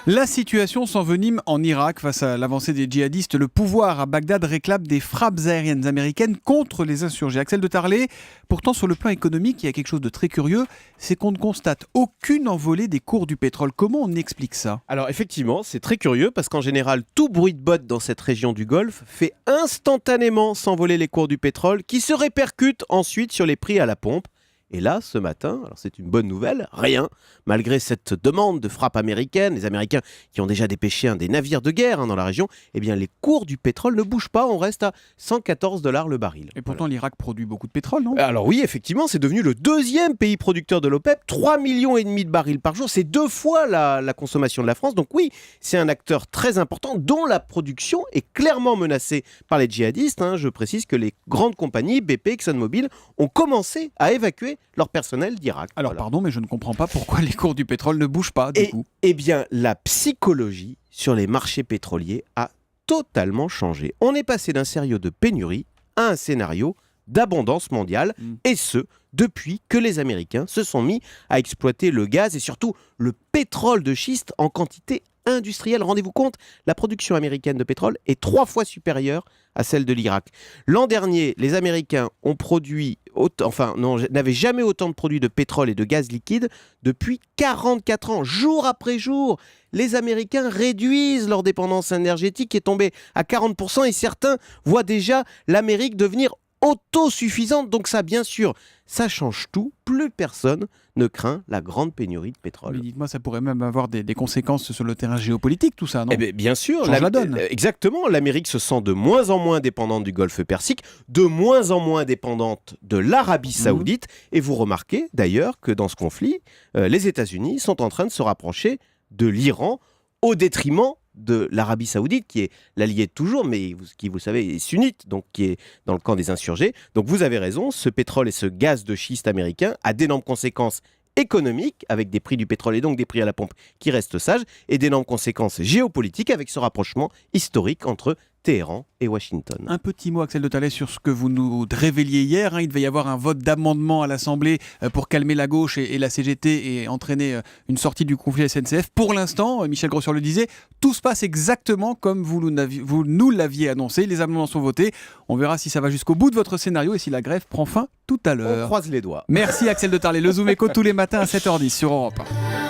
La situation s'envenime en Irak face à l'avancée des djihadistes. Le pouvoir à Bagdad réclame des frappes aériennes américaines contre les insurgés. Axel de Tarlé, pourtant sur le plan économique, il y a quelque chose de très curieux, c'est qu'on ne constate aucune envolée des cours du pétrole. Comment on explique ça ? Alors effectivement, c'est très curieux parce qu'en général, tout bruit de botte dans cette région du Golfe fait instantanément s'envoler les cours du pétrole qui se répercutent ensuite sur les prix à la pompe. Et là, ce matin, alors c'est une bonne nouvelle, rien. Malgré cette demande de frappe américaine, les Américains qui ont déjà dépêché des navires de guerre dans la région, eh bien les cours du pétrole ne bougent pas, on reste à $114 le baril. Et pourtant l'Irak produit beaucoup de pétrole, non ? Alors oui, effectivement, c'est devenu le deuxième pays producteur de l'OPEP, 3,5 millions de barils par jour, c'est 2 fois la consommation de la France. Donc oui, c'est un acteur très important dont la production est clairement menacée par les djihadistes. Je précise que les grandes compagnies, BP, ExxonMobil, ont commencé à évacuer leur personnel d'Irak. Alors pardon, mais je ne comprends pas pourquoi les cours du pétrole ne bougent pas du coup. Eh bien, la psychologie sur les marchés pétroliers a totalement changé. On est passé d'un scénario de pénurie à un scénario d'abondance mondiale, et ce, depuis que les Américains se sont mis à exploiter le gaz et surtout le pétrole de schiste en quantité industrielle. Rendez-vous compte, la production américaine de pétrole est 3 fois supérieure à celle de l'Irak. L'an dernier, les Américains ont produit n'avaient jamais autant de produits de pétrole et de gaz liquide depuis 44 ans. Jour après jour, les Américains réduisent leur dépendance énergétique qui est tombée à 40% et certains voient déjà l'Amérique devenir autosuffisante. Donc ça, bien sûr, ça change tout. Plus personne ne craint la grande pénurie de pétrole. Mais dites-moi, ça pourrait même avoir des conséquences sur le terrain géopolitique, tout ça, non ? Eh bien, bien sûr. Change la donne. Exactement. L'Amérique se sent de moins en moins dépendante du Golfe Persique, de moins en moins dépendante de l'Arabie Saoudite. Et vous remarquez d'ailleurs que dans ce conflit, les États-Unis sont en train de se rapprocher de l'Iran au détriment de l'Arabie Saoudite, qui est l'allié de toujours, mais qui, vous le savez, est sunnite, donc qui est dans le camp des insurgés. Donc vous avez raison, ce pétrole et ce gaz de schiste américain a d'énormes conséquences économiques, avec des prix du pétrole et donc des prix à la pompe qui restent sages, et d'énormes conséquences géopolitiques avec ce rapprochement historique entre Téhéran et Washington. Un petit mot, Axel de Tarlé, sur ce que vous nous révéliez hier. Il devait y avoir un vote d'amendement à l'Assemblée pour calmer la gauche et la CGT et entraîner une sortie du conflit SNCF. Pour l'instant, Michel Grossurd le disait, tout se passe exactement comme vous nous l'aviez annoncé. Les amendements sont votés. On verra si ça va jusqu'au bout de votre scénario et si la grève prend fin tout à l'heure. On croise les doigts. Merci Axel de Tarlé. Le Zoom Éco tous les matins à 7h10 sur Europe 1.